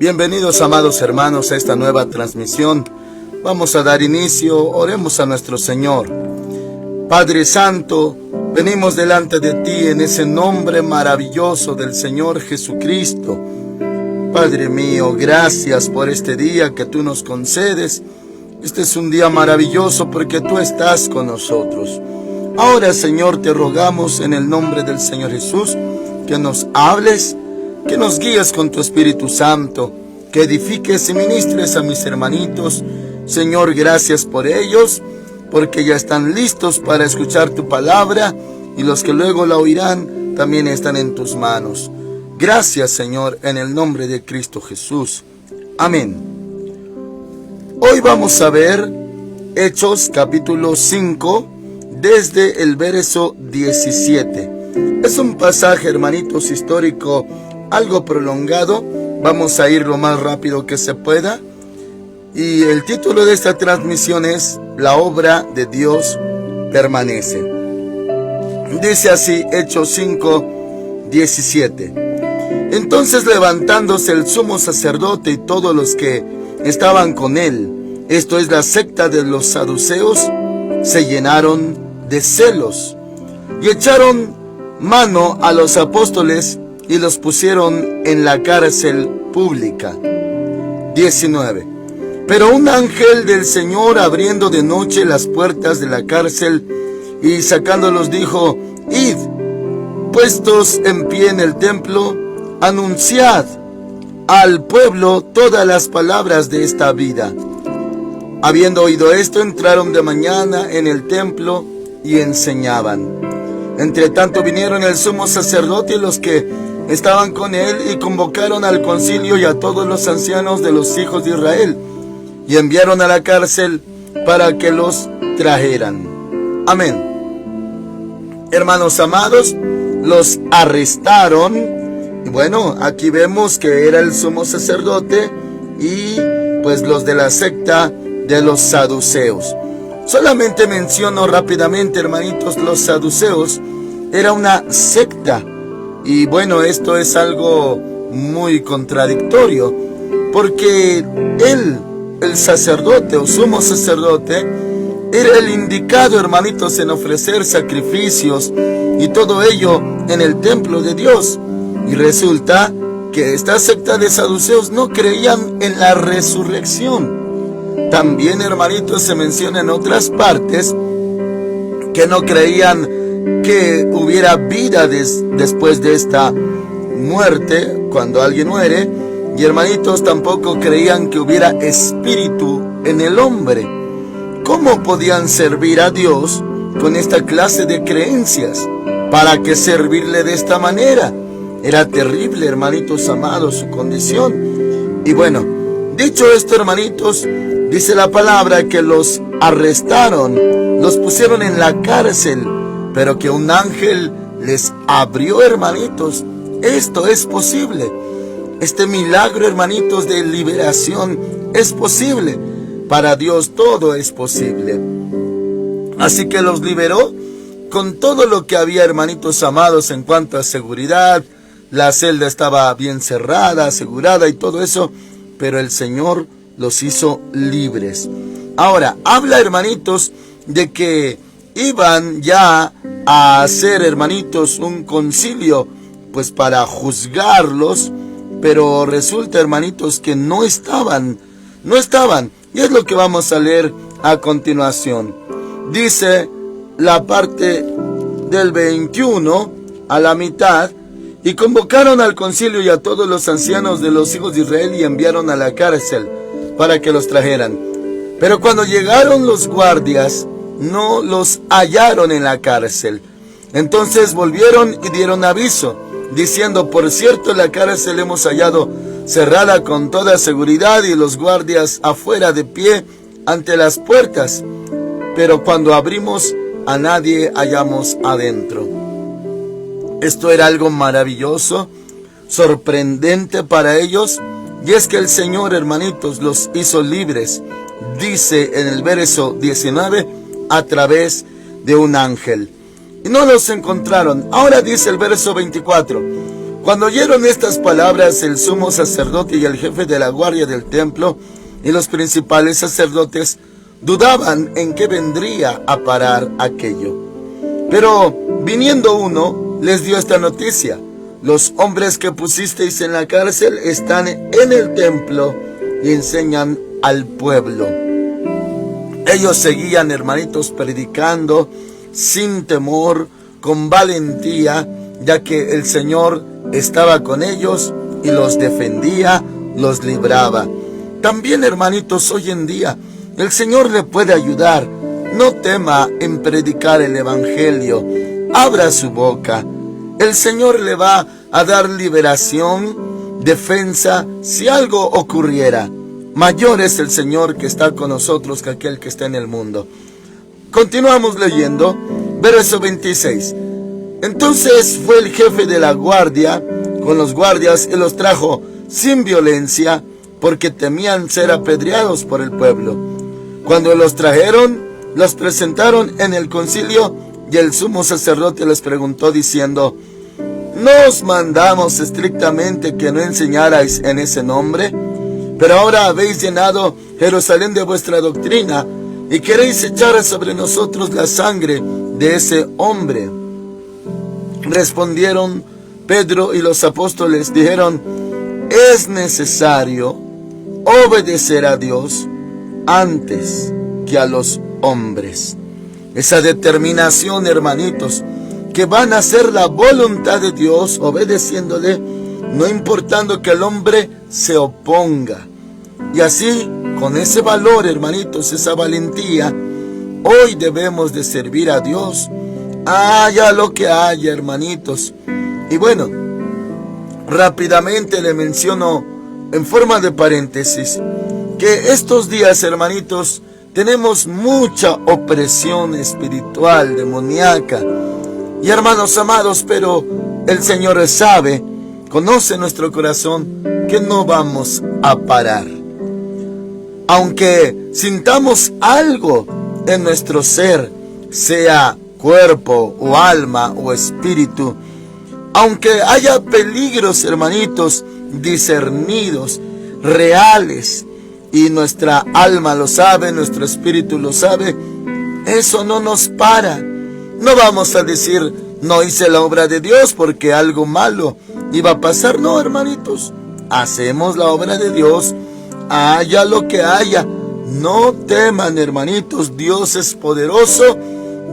Bienvenidos, amados hermanos, a esta nueva transmisión. Vamos a dar inicio, oremos a nuestro Señor. Padre Santo, venimos delante de ti en ese nombre maravilloso del Señor Jesucristo. Padre mío, gracias por este día que tú nos concedes. Este es un día maravilloso porque tú estás con nosotros. Ahora, Señor, te rogamos en el nombre del Señor Jesús que nos hables, que nos guíes con tu Espíritu Santo, que edifiques y ministres a mis hermanitos. Señor, gracias por ellos, porque ya están listos para escuchar tu palabra, y los que luego la oirán también están en tus manos. Gracias, Señor, en el nombre de Cristo Jesús. Amén. Hoy vamos a ver Hechos capítulo 5, desde el verso 17. Es un pasaje, hermanitos, histórico, algo prolongado. Vamos a ir lo más rápido que se pueda. Y el título de esta transmisión es La obra de Dios permanece. Dice así, Hechos 5, 17. Entonces, levantándose el sumo sacerdote y todos los que estaban con él, esto es la secta de los saduceos, se llenaron de celos y echaron mano a los apóstoles y los pusieron en la cárcel pública. 19. Pero un ángel del Señor, abriendo de noche las puertas de la cárcel y sacándolos, dijo: Id, puestos en pie en el templo, anunciad al pueblo todas las palabras de esta vida. Habiendo oído esto, entraron de mañana en el templo y enseñaban. Entre tanto vinieron el sumo sacerdote y los que estaban con él, y convocaron al concilio y a todos los ancianos de los hijos de Israel, y enviaron a la cárcel para que los trajeran. Amén. Hermanos amados, los arrestaron. Y bueno, aquí vemos que era el sumo sacerdote y pues los de la secta de los saduceos. Solamente menciono rápidamente, hermanitos, los saduceos era una secta. Y bueno, esto es algo muy contradictorio, porque el sacerdote o sumo sacerdote, era el indicado, hermanitos, en ofrecer sacrificios y todo ello en el templo de Dios. Y resulta que esta secta de saduceos no creían en la resurrección. También, hermanitos, se menciona en otras partes que no creían que hubiera vida después de esta muerte, cuando alguien muere. Y, hermanitos, tampoco creían que hubiera espíritu en el hombre. ¿Cómo podían servir a Dios con esta clase de creencias? ¿Para qué servirle de esta manera? Era terrible, hermanitos amados, su condición. Y bueno, dicho esto, hermanitos, dice la palabra que los arrestaron, los pusieron en la cárcel, pero que un ángel les abrió, hermanitos. Esto es posible. Este milagro, hermanitos, de liberación es posible. Para Dios todo es posible. Así que los liberó con todo lo que había, hermanitos amados, en cuanto a seguridad. La celda estaba bien cerrada, asegurada y todo eso, pero el Señor los hizo libres. Ahora, habla, hermanitos, de que iban ya a hacer, hermanitos, un concilio, pues para juzgarlos, pero resulta, hermanitos, que no estaban, y es lo que vamos a leer a continuación. Dice la parte del 21 a la mitad: y convocaron al concilio y a todos los ancianos de los hijos de Israel, y enviaron a la cárcel para que los trajeran. Pero cuando llegaron los guardias, no los hallaron en la cárcel. Entonces volvieron y dieron aviso, diciendo: por cierto, la cárcel hemos hallado cerrada con toda seguridad, y los guardias afuera de pie ante las puertas. Pero cuando abrimos, a nadie hallamos adentro. Esto era algo maravilloso, sorprendente para ellos, y es que el Señor, hermanitos, los hizo libres. Dice en el verso 19, a través de un ángel. Y no los encontraron. Ahora dice el verso 24: Cuando oyeron estas palabras, el sumo sacerdote y el jefe de la guardia del templo y los principales sacerdotes dudaban en qué vendría a parar aquello. Pero viniendo uno, les dio esta noticia: los hombres que pusisteis en la cárcel están en el templo y enseñan al pueblo. Ellos seguían, hermanitos, predicando sin temor, con valentía, ya que el Señor estaba con ellos y los defendía, los libraba. También, hermanitos, hoy en día el Señor le puede ayudar. No tema en predicar el evangelio. Abra su boca. El Señor le va a dar liberación, defensa, si algo ocurriera. Mayor es el Señor que está con nosotros que aquel que está en el mundo. Continuamos leyendo, verso 26. Entonces fue el jefe de la guardia con los guardias y los trajo sin violencia, porque temían ser apedreados por el pueblo. Cuando los trajeron, los presentaron en el concilio, y el sumo sacerdote les preguntó diciendo: ¿no os mandamos estrictamente que no enseñarais en ese nombre? Pero ahora habéis llenado Jerusalén de vuestra doctrina, y queréis echar sobre nosotros la sangre de ese hombre. Respondieron Pedro y los apóstoles, dijeron: es necesario obedecer a Dios antes que a los hombres. Esa determinación, hermanitos, que van a hacer la voluntad de Dios obedeciéndole, no importando que el hombre se oponga. Y así, con ese valor, hermanitos, esa valentía, hoy debemos de servir a Dios, haya lo que haya, hermanitos. Y bueno, rápidamente le menciono en forma de paréntesis que estos días, hermanitos, tenemos mucha opresión espiritual, demoníaca. Y hermanos amados, pero el Señor sabe, conoce nuestro corazón, que no vamos a parar. Aunque sintamos algo en nuestro ser, sea cuerpo o alma o espíritu, aunque haya peligros, hermanitos, discernidos, reales, y nuestra alma lo sabe, nuestro espíritu lo sabe, eso no nos para. No vamos a decir: no hice la obra de Dios porque algo malo iba a pasar. No, hermanitos, hacemos la obra de Dios, haya lo que haya. No teman, hermanitos, Dios es poderoso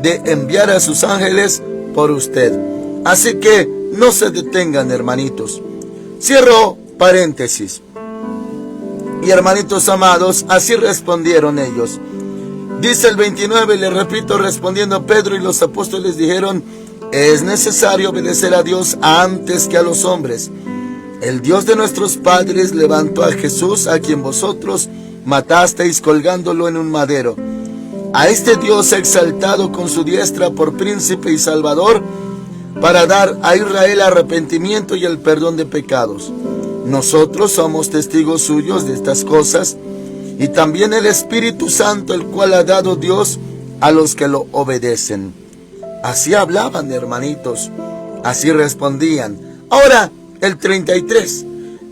de enviar a sus ángeles por usted. Así que no se detengan, hermanitos. Cierro paréntesis. Y hermanitos amados, así respondieron ellos. Dice el 29, le repito, respondiendo Pedro y los apóstoles dijeron: es necesario obedecer a Dios antes que a los hombres. El Dios de nuestros padres levantó a Jesús, a quien vosotros matasteis colgándolo en un madero. A este Dios ha exaltado con su diestra por príncipe y salvador, para dar a Israel arrepentimiento y el perdón de pecados. Nosotros somos testigos suyos de estas cosas, y también el Espíritu Santo, el cual ha dado Dios a los que lo obedecen. Así hablaban, hermanitos, así respondían. Ahora, el 33.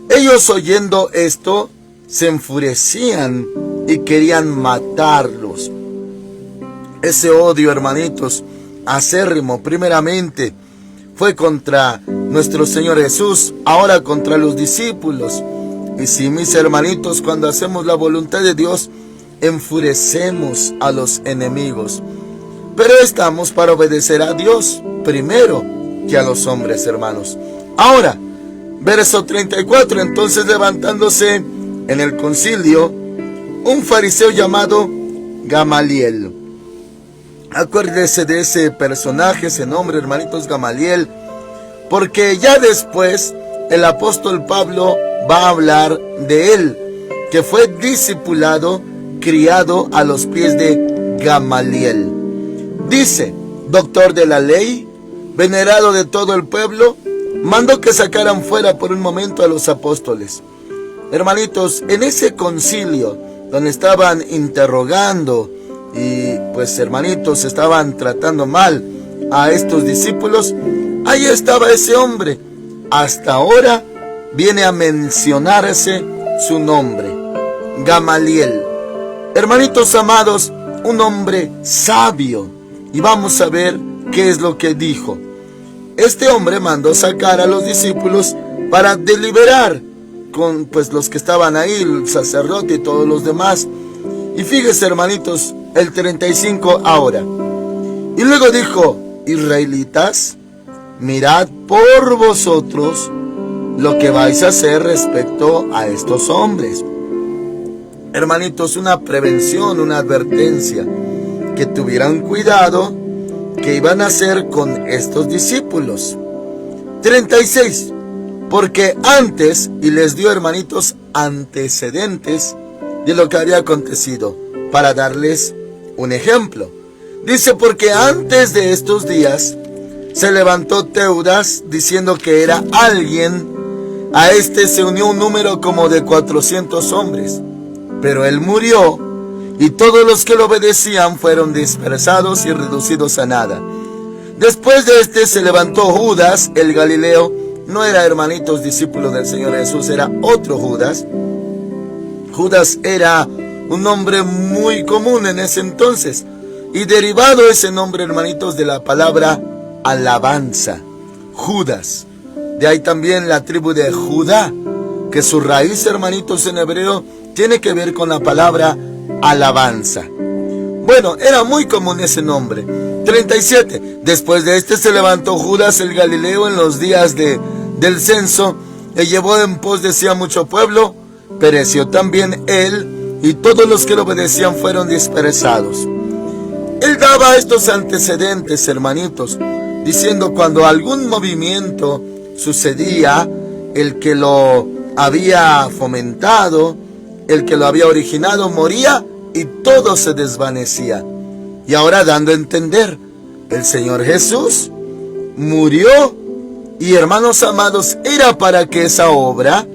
Ellos, oyendo esto, se enfurecían y querían matarlos. Ese odio, hermanitos, acérrimo, primeramente fue contra nuestro Señor Jesús, ahora contra los discípulos. Y sí, mis hermanitos, cuando hacemos la voluntad de Dios, enfurecemos a los enemigos. Pero estamos para obedecer a Dios primero que a los hombres, hermanos. Ahora, verso 34. Entonces, levantándose en el concilio un fariseo llamado Gamaliel. Acuérdese de ese personaje, ese nombre, hermanitos, Gamaliel, porque ya después el apóstol Pablo va a hablar de él, que fue discipulado, criado a los pies de Gamaliel. Dice: doctor de la ley, venerado de todo el pueblo, mandó que sacaran fuera por un momento a los apóstoles. Hermanitos, en ese concilio donde estaban interrogando y pues, hermanitos, estaban tratando mal a estos discípulos, ahí estaba ese hombre, hasta ahora viene a mencionarse su nombre, Gamaliel. Hermanitos amados, un hombre sabio. Y vamos a ver qué es lo que dijo. Este hombre mandó sacar a los discípulos para deliberar con los que estaban ahí, el sacerdote y todos los demás. Y fíjese, hermanitos, el 35 ahora. Y luego dijo: israelitas, mirad por vosotros lo que vais a hacer respecto a estos hombres. Hermanitos, una prevención, una advertencia, que tuvieran cuidado que iban a hacer con estos discípulos. 36. Porque antes, y les dio, hermanitos, antecedentes de lo que había acontecido, para darles un ejemplo. Dice: porque antes de estos días se levantó Teudas diciendo que era alguien. A este se unió un número como de 400 hombres. Pero él murió, y todos los que lo obedecían fueron dispersados y reducidos a nada. Después de este se levantó Judas el Galileo. No era, hermanitos, discípulo del Señor Jesús, era otro Judas. Judas era un nombre muy común en ese entonces, y derivado ese nombre, hermanitos, de la palabra alabanza, Judas. De ahí también la tribu de Judá, que su raíz, hermanitos, en hebreo tiene que ver con la palabra alabanza. Bueno, era muy común ese nombre. 37. Después de este se levantó Judas el Galileo en los días del censo, y llevó en pos de sí a mucho pueblo. Pereció también él, y todos los que lo obedecían fueron dispersados. Él daba estos antecedentes, hermanitos, diciendo: cuando algún movimiento sucedía, el que lo había fomentado, el que lo había originado, moría y todo se desvanecía. Y ahora, dando a entender, el Señor Jesús murió, y, hermanos amados, era para que esa obra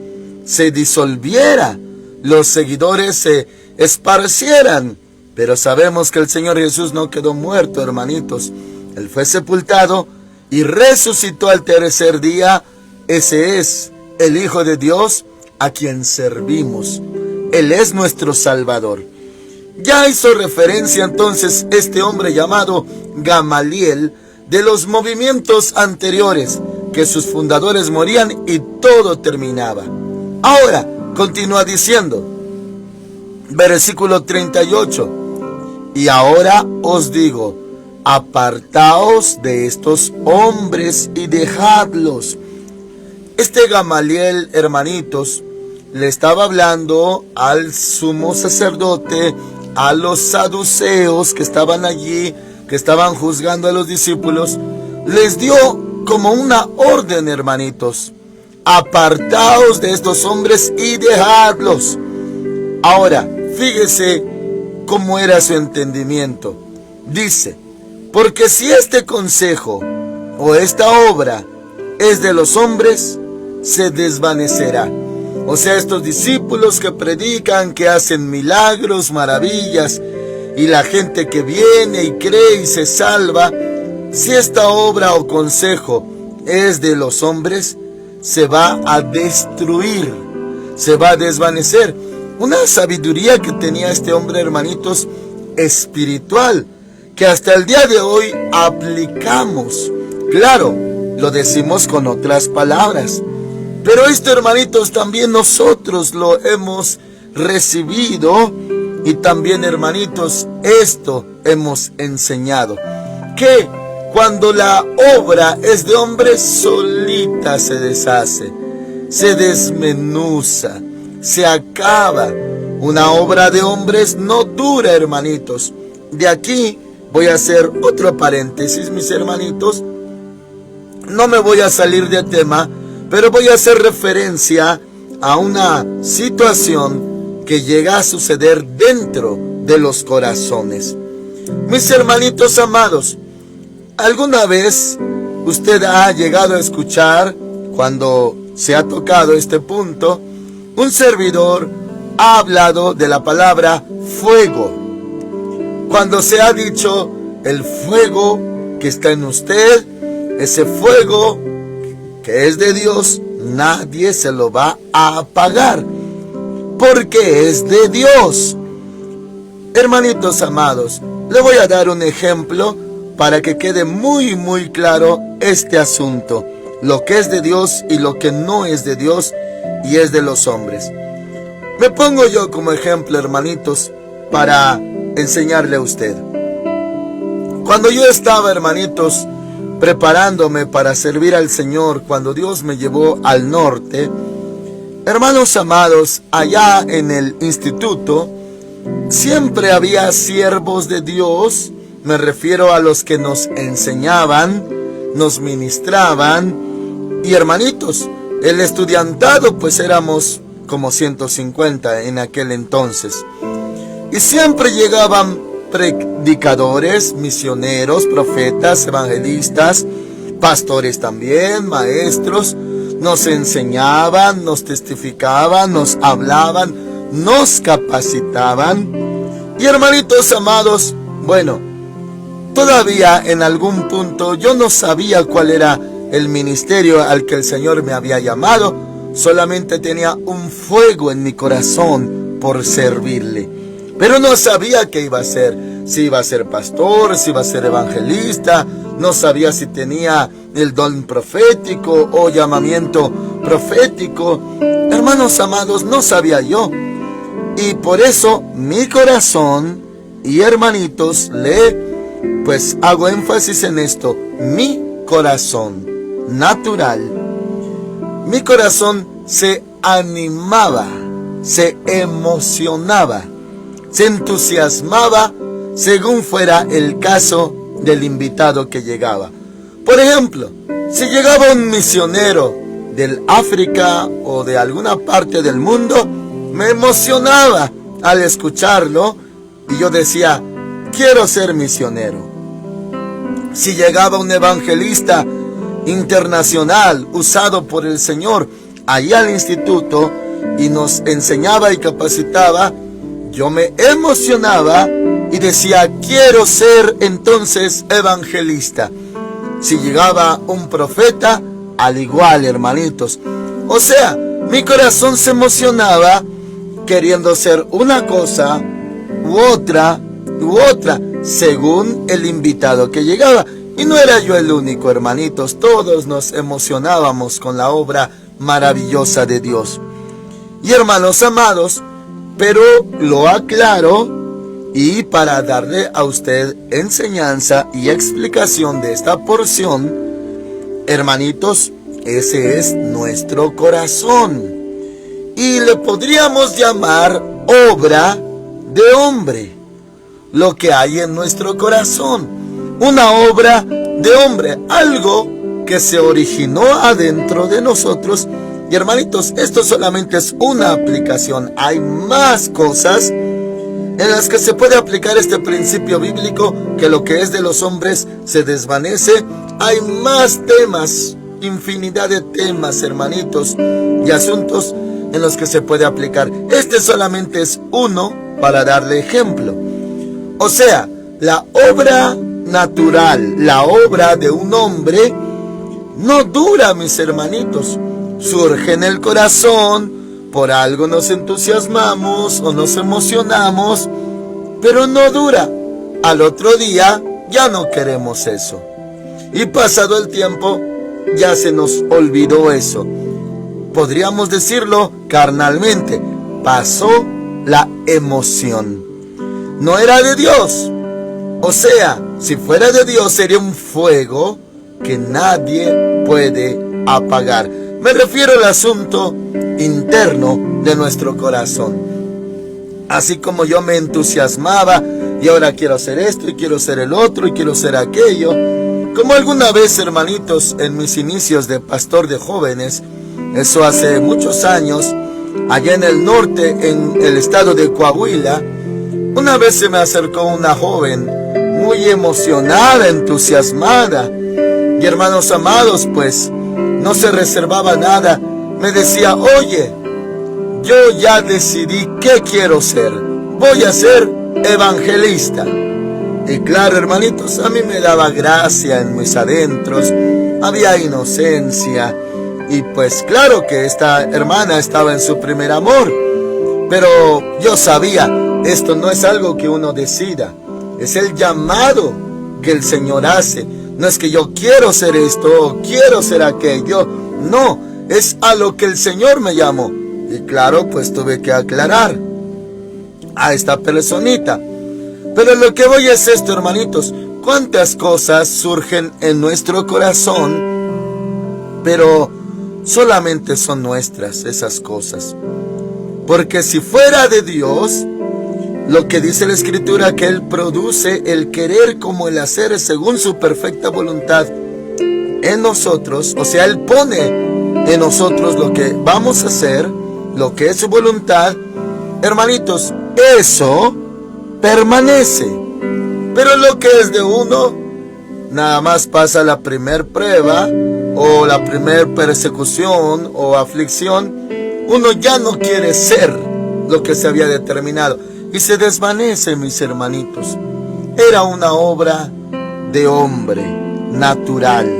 se disolviera, los seguidores se esparcieran. Pero sabemos que el Señor Jesús no quedó muerto, hermanitos. Él fue sepultado y resucitó al tercer día. Ese es el Hijo de Dios a quien servimos. Él es nuestro Salvador. Ya hizo referencia entonces este hombre llamado Gamaliel de los movimientos anteriores, que sus fundadores morían y todo terminaba. Ahora continúa diciendo, versículo 38: y ahora os digo, apartaos de estos hombres y dejadlos. Este Gamaliel, hermanitos, le estaba hablando al sumo sacerdote, a los saduceos que estaban allí, que estaban juzgando a los discípulos. Les dio como una orden, hermanitos: apartaos de estos hombres y dejadlos. Ahora, fíjese cómo era su entendimiento. Dice: porque si este consejo o esta obra es de los hombres, se desvanecerá. O sea, estos discípulos que predican, que hacen milagros, maravillas, y la gente que viene y cree y se salva, si esta obra o consejo es de los hombres, se va a destruir, se va a desvanecer. Una sabiduría que tenía este hombre, hermanitos, espiritual, que hasta el día de hoy aplicamos. Claro, lo decimos con otras palabras, pero esto, hermanitos, también nosotros lo hemos recibido, y también, hermanitos, esto hemos enseñado, que cuando la obra es de hombres, solita se deshace, se desmenuza, se acaba. Una obra de hombres no dura, hermanitos. De aquí voy a hacer otro paréntesis, mis hermanitos. No me voy a salir de tema, pero voy a hacer referencia a una situación que llega a suceder dentro de los corazones. Mis hermanitos amados, ¿alguna vez usted ha llegado a escuchar, cuando se ha tocado este punto, un servidor ha hablado de la palabra fuego? Cuando se ha dicho: el fuego que está en usted, ese fuego que es de Dios, nadie se lo va a pagar, porque es de Dios. Hermanitos amados, le voy a dar un ejemplo para que quede muy muy claro este asunto, lo que es de Dios y lo que no es de Dios y es de los hombres. Me pongo yo como ejemplo, hermanitos, para enseñarle a usted. Cuando yo estaba, hermanitos, preparándome para servir al Señor, cuando Dios me llevó al norte, hermanos amados, allá en el instituto, siempre había siervos de Dios. Me refiero a los que nos enseñaban, nos ministraban. Y hermanitos, el estudiantado pues éramos como 150 en aquel entonces. Y siempre llegaban predicadores, misioneros, profetas, evangelistas, pastores también, maestros. Nos enseñaban, nos testificaban, nos hablaban, nos capacitaban. Y hermanitos amados, bueno, todavía en algún punto yo no sabía cuál era el ministerio al que el Señor me había llamado. Solamente tenía un fuego en mi corazón por servirle, pero no sabía qué iba a ser, si iba a ser pastor, si iba a ser evangelista. No sabía si tenía el don profético o llamamiento profético. Hermanos amados, no sabía yo. Y por eso mi corazón, y hermanitos, pues hago énfasis en esto, mi corazón natural, mi corazón se animaba, se emocionaba, se entusiasmaba según fuera el caso del invitado que llegaba. Por ejemplo, si llegaba un misionero del África o de alguna parte del mundo, me emocionaba al escucharlo y yo decía, quiero ser misionero. Si llegaba un evangelista internacional usado por el Señor allí al instituto y nos enseñaba y capacitaba, yo me emocionaba y decía, quiero ser entonces evangelista. Si llegaba un profeta, al igual, hermanitos. O sea, mi corazón se emocionaba queriendo ser una cosa u otra, según el invitado que llegaba. Y no era yo el único, hermanitos. Todos nos emocionábamos con la obra maravillosa de Dios. Y hermanos amados, pero lo aclaro, y para darle a usted enseñanza y explicación de esta porción, hermanitos, ese es nuestro corazón. Y le podríamos llamar obra de hombre, lo que hay en nuestro corazón. Una obra de hombre, algo que se originó adentro de nosotros. Y hermanitos, esto solamente es una aplicación. Hay más cosas en las que se puede aplicar este principio bíblico, que lo que es de los hombres se desvanece. Hay más temas, infinidad de temas, hermanitos, y asuntos en los que se puede aplicar. Este solamente es uno para darle ejemplo. O sea, la obra natural, la obra de un hombre, no dura, mis hermanitos. Surge en el corazón, por algo nos entusiasmamos o nos emocionamos, pero no dura. Al otro día ya no queremos eso. Y pasado el tiempo, ya se nos olvidó eso. Podríamos decirlo carnalmente, pasó la emoción. No era de Dios. O sea, si fuera de Dios sería un fuego que nadie puede apagar. Me refiero al asunto interno de nuestro corazón. Así como yo me entusiasmaba y ahora quiero hacer esto y quiero ser el otro y quiero ser aquello. Como alguna vez, hermanitos, en mis inicios de pastor de jóvenes, eso hace muchos años, allá en el norte, en el estado de Coahuila, una vez se me acercó una joven muy emocionada, entusiasmada. Y hermanos amados, pues, no se reservaba nada. Me decía, oye, yo ya decidí qué quiero ser. Voy a ser evangelista. Y claro, hermanitos, a mí me daba gracia en mis adentros. Había inocencia. Y pues claro que esta hermana estaba en su primer amor. Pero yo sabía, esto no es algo que uno decida. Es el llamado que el Señor hace. No es que yo quiero ser esto o quiero ser aquello. No, es a lo que el Señor me llamó. Y claro, pues tuve que aclarar a esta personita. Pero lo que voy es esto, hermanitos. Cuántas cosas surgen en nuestro corazón, pero solamente son nuestras esas cosas. Porque si fuera de Dios, lo que dice la Escritura, que Él produce el querer como el hacer según su perfecta voluntad en nosotros. O sea, Él pone en nosotros lo que vamos a hacer, lo que es su voluntad. Hermanitos, eso permanece. Pero lo que es de uno, nada más pasa la primer prueba o la primer persecución o aflicción. Uno ya no quiere ser lo que se había determinado y se desvanece, mis hermanitos. Era una obra de hombre natural.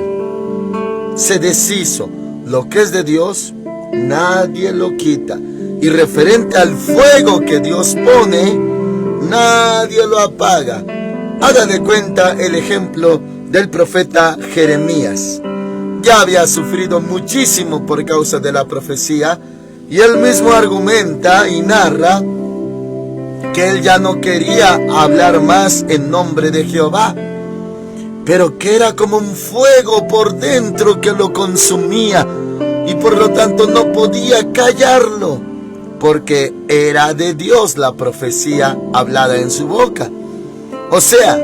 Se deshizo. Lo que es de Dios, nadie lo quita. Y referente al fuego que Dios pone, nadie lo apaga. Haga de cuenta el ejemplo del profeta Jeremías. Ya había sufrido muchísimo por causa de la profecía, y él mismo argumenta y narra que él ya no quería hablar más en nombre de Jehová, pero que era como un fuego por dentro que lo consumía, y por lo tanto no podía callarlo, porque era de Dios la profecía hablada en su boca. O sea,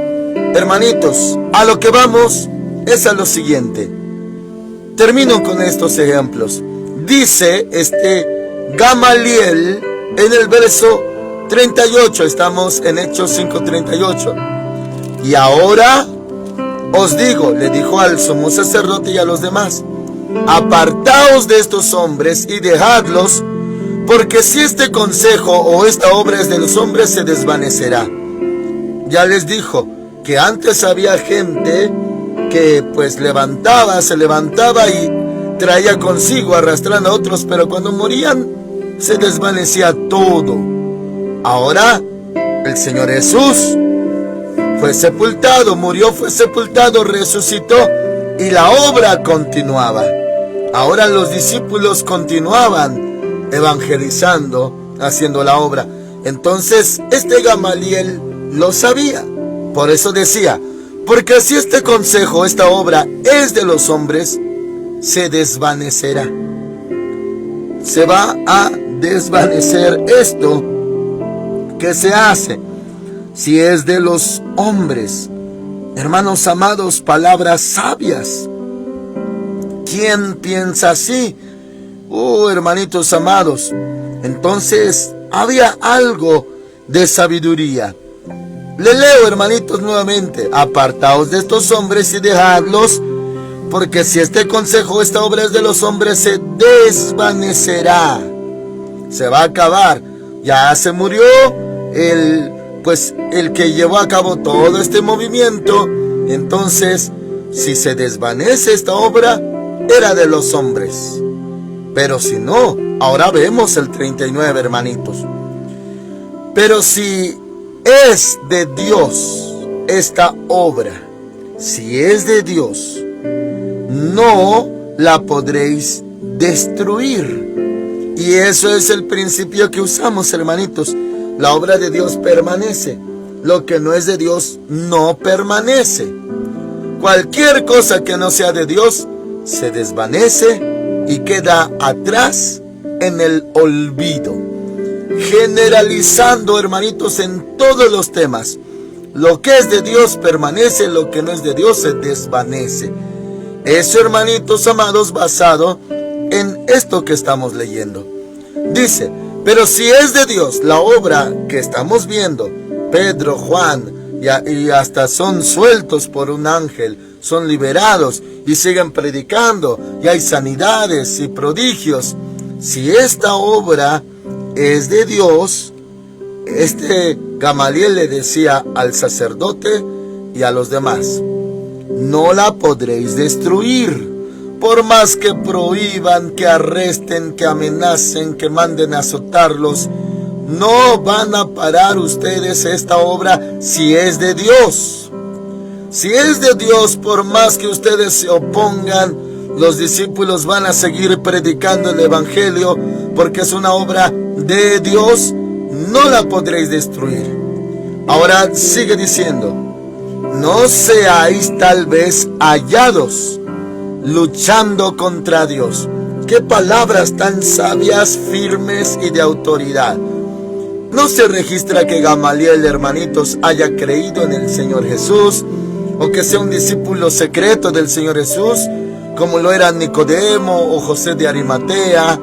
hermanitos, a lo que vamos es a lo siguiente. Termino con estos ejemplos. Dice Gamaliel en el verso 38, estamos en Hechos 5:38. Y ahora os digo, le dijo al sumo sacerdote y a los demás, apartaos de estos hombres y dejadlos, porque si este consejo o esta obra es de los hombres, se desvanecerá. Ya les dijo que antes había gente que pues se levantaba y traía consigo arrastrando a otros, pero cuando morían se desvanecía todo. Ahora el Señor Jesús fue sepultado, murió, fue sepultado, resucitó y la obra continuaba. Ahora los discípulos continuaban evangelizando, haciendo la obra. Entonces Gamaliel lo sabía. Por eso decía, porque si este consejo, esta obra es de los hombres, se desvanecerá. Se va a desvanecer esto que se hace si es de los hombres. Hermanos amados, palabras sabias. ¿Quién piensa así? Hermanitos amados, entonces había algo de sabiduría. Le leo, hermanitos, nuevamente. Apartaos de estos hombres y dejadlos, porque si este consejo, esta obra es de los hombres, se desvanecerá. Se va a acabar. Ya se murió el que llevó a cabo todo este movimiento. Entonces, si se desvanece esta obra, era de los hombres. Pero si no, ahora vemos el 39, hermanitos. Pero si es de Dios esta obra, si es de Dios, no la podréis destruir. Y eso es el principio que usamos, hermanitos. La obra de Dios permanece. Lo que no es de Dios no permanece. Cualquier cosa que no sea de Dios se desvanece y queda atrás en el olvido. Generalizando, hermanitos, en todos los temas. Lo que es de Dios permanece, lo que no es de Dios se desvanece. Eso, hermanitos amados, basado en esto que estamos leyendo. Dice, pero si es de Dios la obra que estamos viendo, Pedro, Juan, y hasta son sueltos por un ángel, son liberados y siguen predicando, y hay sanidades y prodigios. Si esta obra es de Dios, Gamaliel le decía al sacerdote y a los demás, no la podréis destruir, por más que prohíban, que arresten, que amenacen, que manden a azotarlos, no van a parar ustedes esta obra si es de Dios. Si es de Dios, por más que ustedes se opongan, los discípulos van a seguir predicando el Evangelio, porque es una obra de Dios, no la podréis destruir. Ahora sigue diciendo, no seáis tal vez hallados luchando contra Dios. Qué palabras tan sabias, firmes y de autoridad. No se registra que Gamaliel, hermanitos, haya creído en el Señor Jesús, o que sea un discípulo secreto del Señor Jesús, como lo era Nicodemo o José de Arimatea.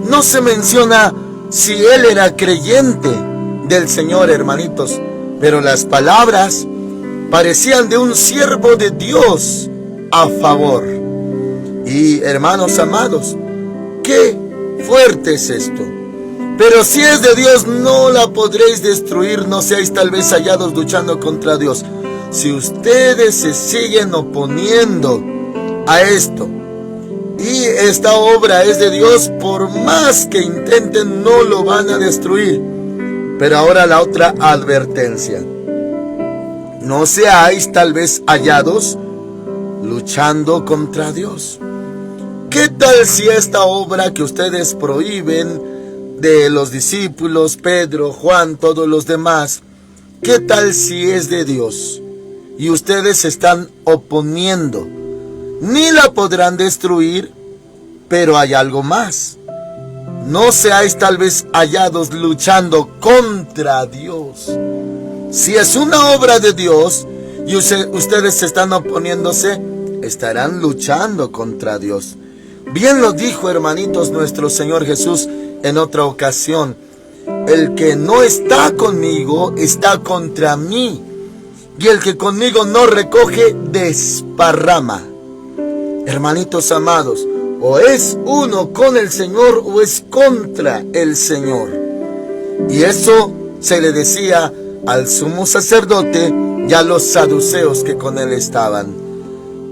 No se menciona si él era creyente del Señor, hermanitos, pero las palabras parecían de un siervo de Dios a favor. Y hermanos amados, qué fuerte es esto. Pero si es de Dios, no la podréis destruir, no seáis tal vez hallados luchando contra Dios. Si ustedes se siguen oponiendo a esto, y esta obra es de Dios, por más que intenten, no lo van a destruir. Pero ahora la otra advertencia. No seáis tal vez hallados luchando contra Dios. ¿Qué tal si esta obra que ustedes prohíben de los discípulos, Pedro, Juan, todos los demás, qué tal si es de Dios y ustedes se están oponiendo? Ni la podrán destruir, pero hay algo más. No seáis tal vez hallados luchando contra Dios. Si es una obra de Dios y ustedes están oponiéndose, estarán luchando contra Dios. Bien lo dijo, hermanitos, nuestro Señor Jesús en otra ocasión. El que no está conmigo está contra mí, y el que conmigo no recoge desparrama. Hermanitos amados, o es uno con el Señor o es contra el Señor. Y eso se le decía al sumo sacerdote y a los saduceos que con él estaban.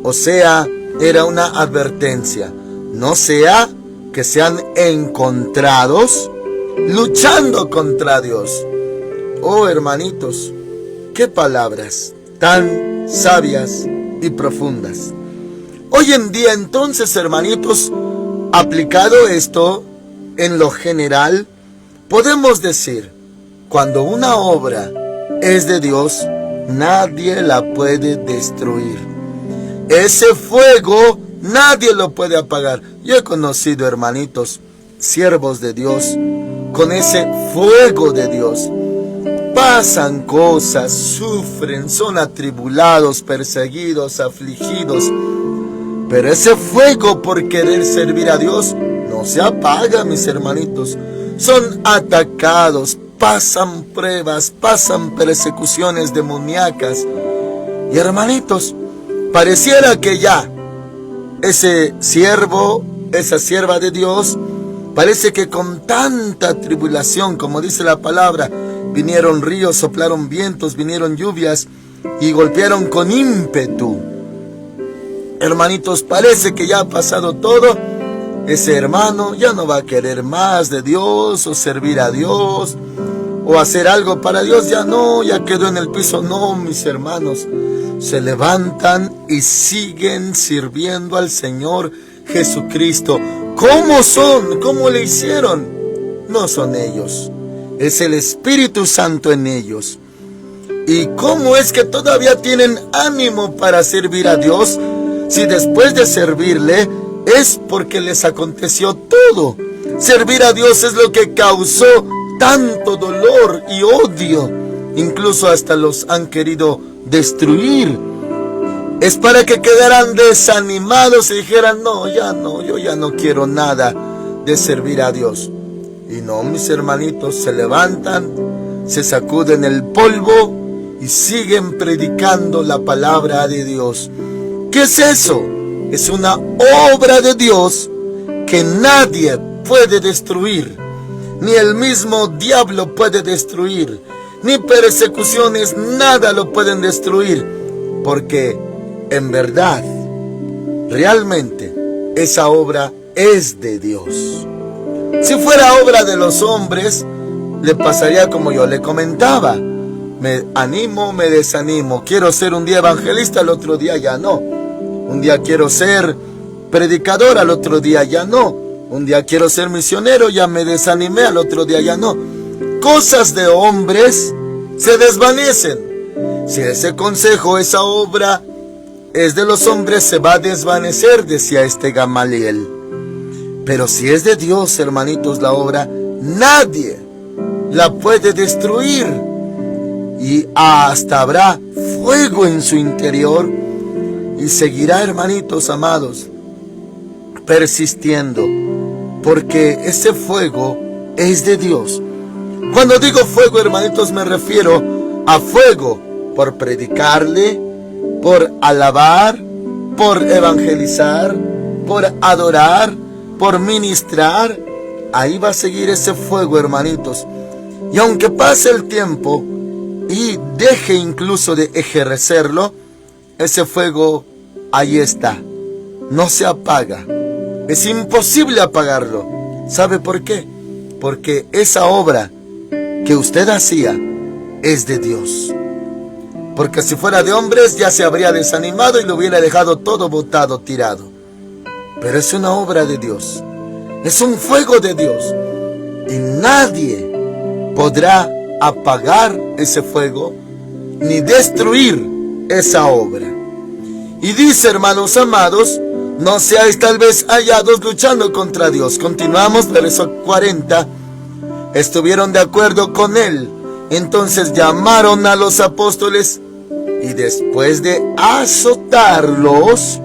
O sea, era una advertencia. No sea que sean encontrados luchando contra Dios. Oh, hermanitos, qué palabras tan sabias y profundas. Hoy en día, entonces, hermanitos, aplicado esto en lo general, podemos decir, cuando una obra es de Dios, nadie la puede destruir. Ese fuego nadie lo puede apagar. Yo he conocido, hermanitos, siervos de Dios, con ese fuego de Dios. Pasan cosas, sufren, son atribulados, perseguidos, afligidos. Pero ese fuego por querer servir a Dios no se apaga, mis hermanitos. Son atacados, pasan pruebas, pasan persecuciones demoníacas. Y hermanitos, pareciera que ya ese siervo, esa sierva de Dios, parece que con tanta tribulación, como dice la palabra, vinieron ríos, soplaron vientos, vinieron lluvias y golpearon con ímpetu. Hermanitos, parece que ya ha pasado todo. Ese hermano ya no va a querer más de Dios o servir a Dios o hacer algo para Dios. Ya no, ya quedó en el piso. No, mis hermanos, se levantan y siguen sirviendo al Señor Jesucristo. ¿Cómo son? ¿Cómo le hicieron? No son ellos, es el Espíritu Santo en ellos. ¿Y cómo es que todavía tienen ánimo para servir a Dios? Si después de servirle es porque les aconteció todo. Servir a Dios es lo que causó tanto dolor y odio. Incluso hasta los han querido destruir. Es para que quedaran desanimados y dijeran, no, yo ya no quiero nada de servir a Dios. Y no, mis hermanitos, se levantan, se sacuden el polvo y siguen predicando la palabra de Dios. ¿Qué es eso? Es una obra de Dios que nadie puede destruir. Ni el mismo diablo puede destruir. Ni persecuciones, nada lo pueden destruir. Porque en verdad, realmente, esa obra es de Dios. Si fuera obra de los hombres, le pasaría como yo le comentaba. Me animo, me desanimo. Quiero ser un día evangelista, al otro día ya no. Un día quiero ser predicador, al otro día ya no. Un día quiero ser misionero, ya me desanimé, al otro día ya no. Cosas de hombres se desvanecen. Si ese consejo, esa obra es de los hombres, se va a desvanecer, decía este Gamaliel. Pero si es de Dios, hermanitos, la obra, nadie la puede destruir. Y hasta habrá fuego en su interior y seguirá, hermanitos amados, persistiendo, porque ese fuego es de Dios. Cuando digo fuego, hermanitos, me refiero a fuego por predicarle, por alabar, por evangelizar, por adorar, por ministrar. Ahí va a seguir ese fuego, hermanitos. Y aunque pase el tiempo y deje incluso de ejercerlo, ese fuego ahí está, no se apaga. Es imposible apagarlo. ¿Sabe por qué? Porque esa obra que usted hacía es de Dios. Porque si fuera de hombres ya se habría desanimado y lo hubiera dejado todo botado, tirado. Pero es una obra de Dios. Es un fuego de Dios. Y nadie podrá apagar ese fuego ni destruir esa obra. Y dice, hermanos amados, no seáis tal vez hallados luchando contra Dios. Continuamos, verso 40. Estuvieron de acuerdo con él. Entonces llamaron a los apóstoles y después de azotarlos,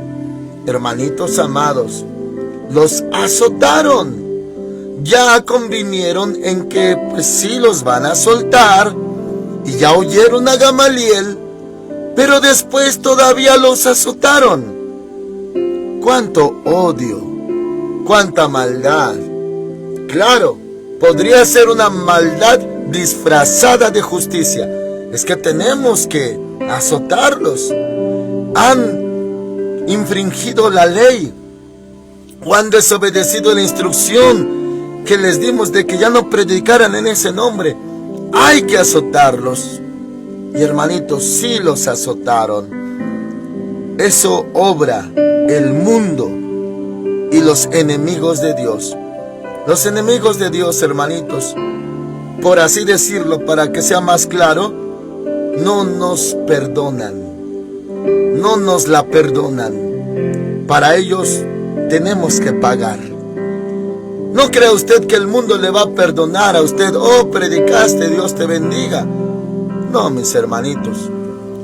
hermanitos amados, los azotaron. Ya convinieron en que pues sí los van a soltar y ya oyeron a Gamaliel, pero después todavía los azotaron. Cuánto odio, cuánta maldad. Claro, podría ser una maldad disfrazada de justicia. Es que tenemos que azotarlos. Han infringido la ley o han desobedecido la instrucción que les dimos de que ya no predicaran en ese nombre. Hay que azotarlos. Y hermanitos, sí los azotaron. Eso obra el mundo y los enemigos de Dios. Los enemigos de Dios, hermanitos, por así decirlo, para que sea más claro, no nos perdonan. No nos la perdonan. Para ellos tenemos que pagar. No crea usted que el mundo le va a perdonar a usted. Oh, predicaste, Dios te bendiga. No, mis hermanitos,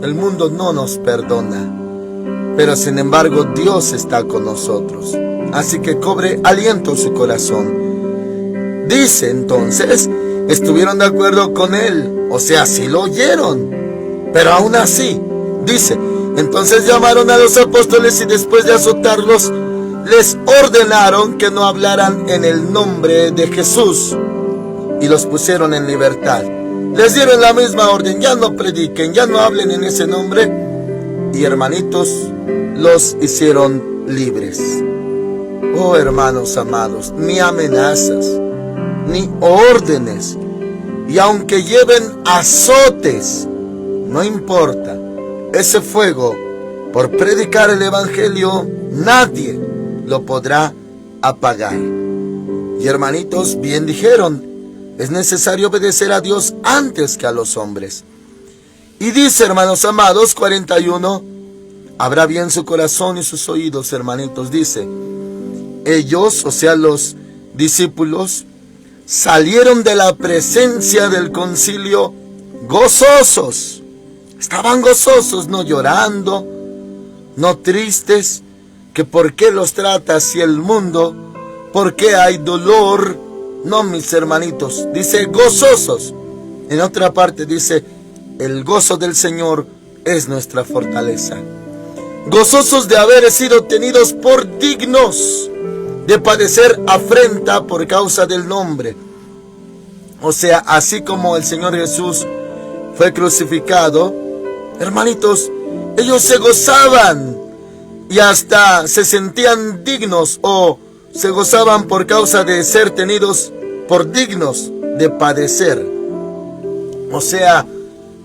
el mundo no nos perdona. Pero sin embargo, Dios está con nosotros. Así que cobre aliento su corazón. Dice entonces, estuvieron de acuerdo con él. O sea, sí lo oyeron. Pero aún así, dice, entonces llamaron a los apóstoles y después de azotarlos, les ordenaron que no hablaran en el nombre de Jesús y los pusieron en libertad. Les dieron la misma orden, ya no prediquen, ya no hablen en ese nombre. Y hermanitos, los hicieron libres. Oh, hermanos amados, ni amenazas, ni órdenes, y aunque lleven azotes, no importa. Ese fuego, por predicar el evangelio, nadie lo podrá apagar. Y hermanitos, bien dijeron, es necesario obedecer a Dios antes que a los hombres. Y dice, hermanos amados, 41, abra bien su corazón y sus oídos, hermanitos, dice, ellos, o sea, los discípulos, salieron de la presencia del concilio gozosos. Estaban gozosos, no llorando, no tristes, que por qué los trata así el mundo, por qué hay dolor. No, mis hermanitos, dice gozosos. En otra parte dice, el gozo del Señor es nuestra fortaleza. Gozosos de haber sido tenidos por dignos de padecer afrenta por causa del nombre. O sea, así como el Señor Jesús fue crucificado, hermanitos, ellos se gozaban y hasta se sentían dignos o se gozaban por causa de ser tenidos por dignos de padecer. O sea,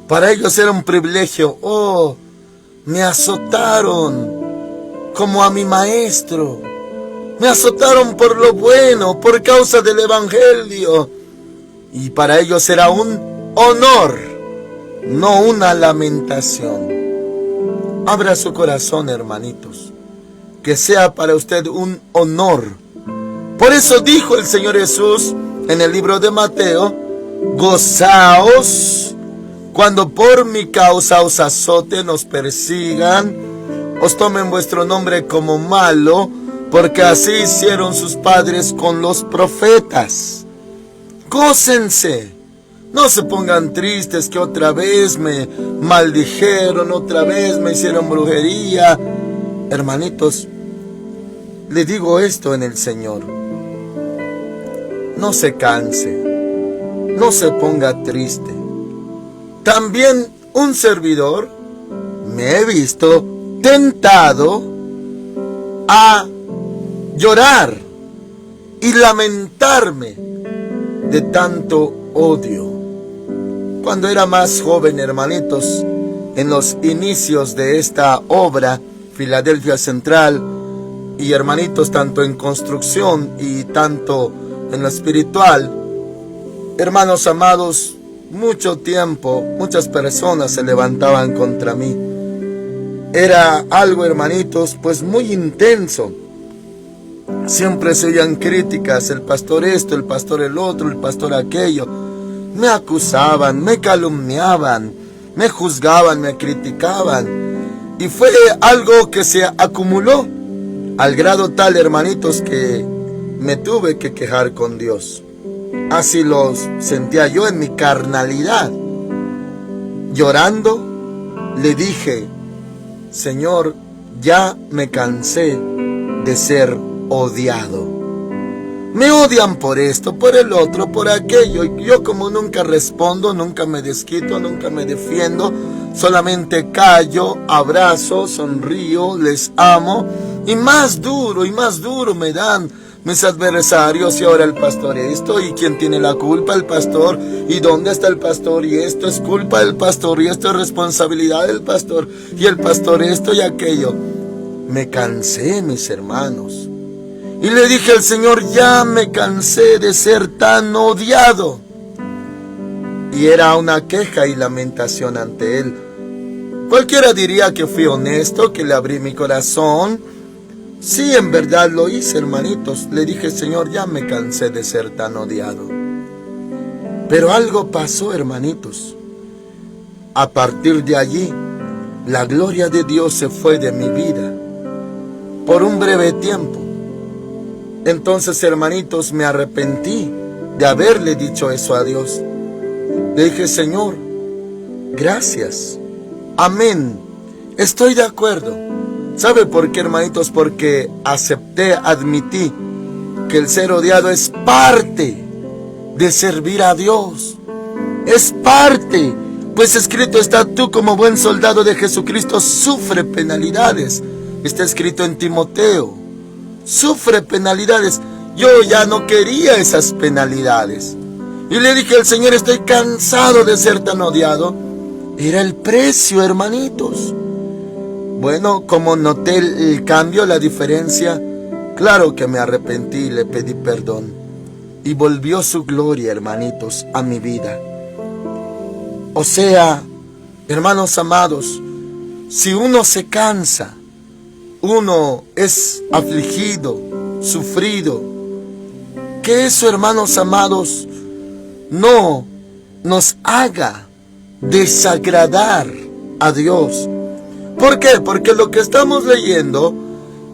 para ellos era un privilegio. Oh, me azotaron como a mi maestro. Me azotaron por lo bueno, por causa del evangelio. Y para ellos era un honor, no una lamentación. Abra su corazón, hermanitos, que sea para usted un honor. Por eso dijo el Señor Jesús en el libro de Mateo: gozaos cuando por mi causa os azoten, os persigan, os tomen vuestro nombre como malo, porque así hicieron sus padres con los profetas. Gócense, no se pongan tristes que otra vez me maldijeron, otra vez me hicieron brujería. Hermanitos, le digo esto en el Señor: no se canse, no se ponga triste. También un servidor me he visto tentado a llorar y lamentarme de tanto odio. Cuando era más joven, hermanitos, en los inicios de esta obra, Filadelfia Central, y hermanitos, tanto en construcción y tanto en lo espiritual, hermanos amados, mucho tiempo, muchas personas se levantaban contra mí. Era algo, hermanitos, pues muy intenso. Siempre se oían críticas: el pastor esto, el pastor el otro, el pastor aquello. Me acusaban, me calumniaban, me juzgaban, me criticaban. Y fue algo que se acumuló al grado tal, hermanitos, que me tuve que quejar con Dios. Así los sentía yo en mi carnalidad. Llorando, le dije: Señor, ya me cansé de ser odiado. Me odian por esto, por el otro, por aquello. Y yo, como nunca respondo, nunca me desquito, nunca me defiendo, solamente callo, abrazo, sonrío, les amo. Y más duro me dan mis adversarios. Y ahora el pastor esto, y quién tiene la culpa, el pastor, y dónde está el pastor, y esto es culpa del pastor, y esto es responsabilidad del pastor, y el pastor esto y aquello. Me cansé, mis hermanos, y le dije al Señor: ya me cansé de ser tan odiado. Y era una queja y lamentación ante Él. Cualquiera diría que fui honesto, que le abrí mi corazón. Sí, en verdad lo hice, hermanitos. Le dije: Señor, ya me cansé de ser tan odiado. Pero algo pasó, hermanitos. A partir de allí, la gloria de Dios se fue de mi vida por un breve tiempo. Entonces, hermanitos, me arrepentí de haberle dicho eso a Dios. Le dije: Señor, gracias. Amén. Estoy de acuerdo. ¿Sabe por qué, hermanitos? Porque acepté, admití que el ser odiado es parte de servir a Dios. Es parte, pues escrito está: tú como buen soldado de Jesucristo sufre penalidades. Está escrito en Timoteo. Sufre penalidades. Yo ya no quería esas penalidades. Y le dije al Señor: estoy cansado de ser tan odiado. Era el precio, hermanitos. Bueno, como noté el cambio, la diferencia, claro que me arrepentí y le pedí perdón. Y volvió su gloria, hermanitos, a mi vida. O sea, hermanos amados, si uno se cansa, uno es afligido, sufrido, que eso, hermanos amados, no nos haga desagradar a Dios. ¿Por qué? Porque lo que estamos leyendo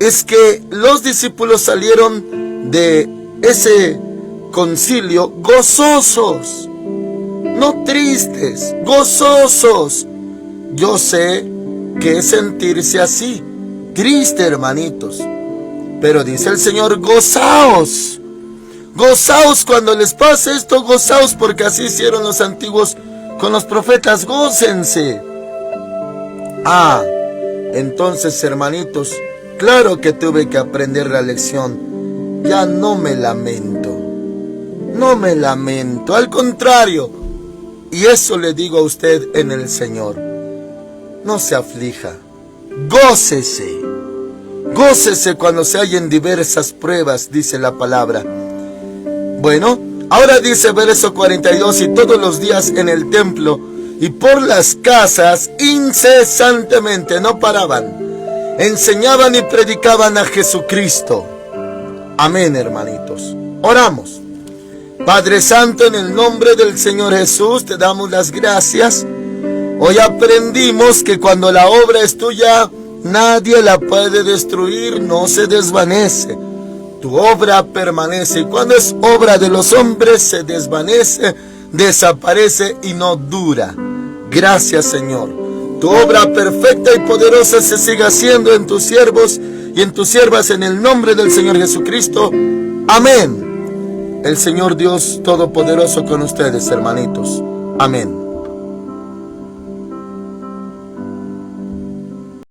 es que los discípulos salieron de ese concilio gozosos, no tristes, gozosos. Yo sé que es sentirse así, triste, hermanitos, pero dice el Señor: gozaos. Gozaos cuando les pase esto, gozaos, porque así hicieron los antiguos con los profetas. Gócense. Entonces, hermanitos, claro que tuve que aprender la lección. Ya no me lamento. No me lamento, al contrario. Y eso le digo a usted en el Señor. No se aflija. Gócese. Gócese cuando se hallen diversas pruebas, dice la palabra. Bueno, ahora dice verso 42, y todos los días en el templo y por las casas incesantemente, no paraban, enseñaban y predicaban a Jesucristo. Amén, hermanitos. Oramos. Padre Santo, en el nombre del Señor Jesús, te damos las gracias. Hoy aprendimos que cuando la obra es tuya, nadie la puede destruir, no se desvanece. Tu obra permanece, y cuando es obra de los hombres se desvanece, desaparece y no dura. Gracias, Señor. Tu obra perfecta y poderosa se siga haciendo en tus siervos y en tus siervas, en el nombre del Señor Jesucristo. Amén. El Señor Dios Todopoderoso con ustedes, hermanitos. Amén.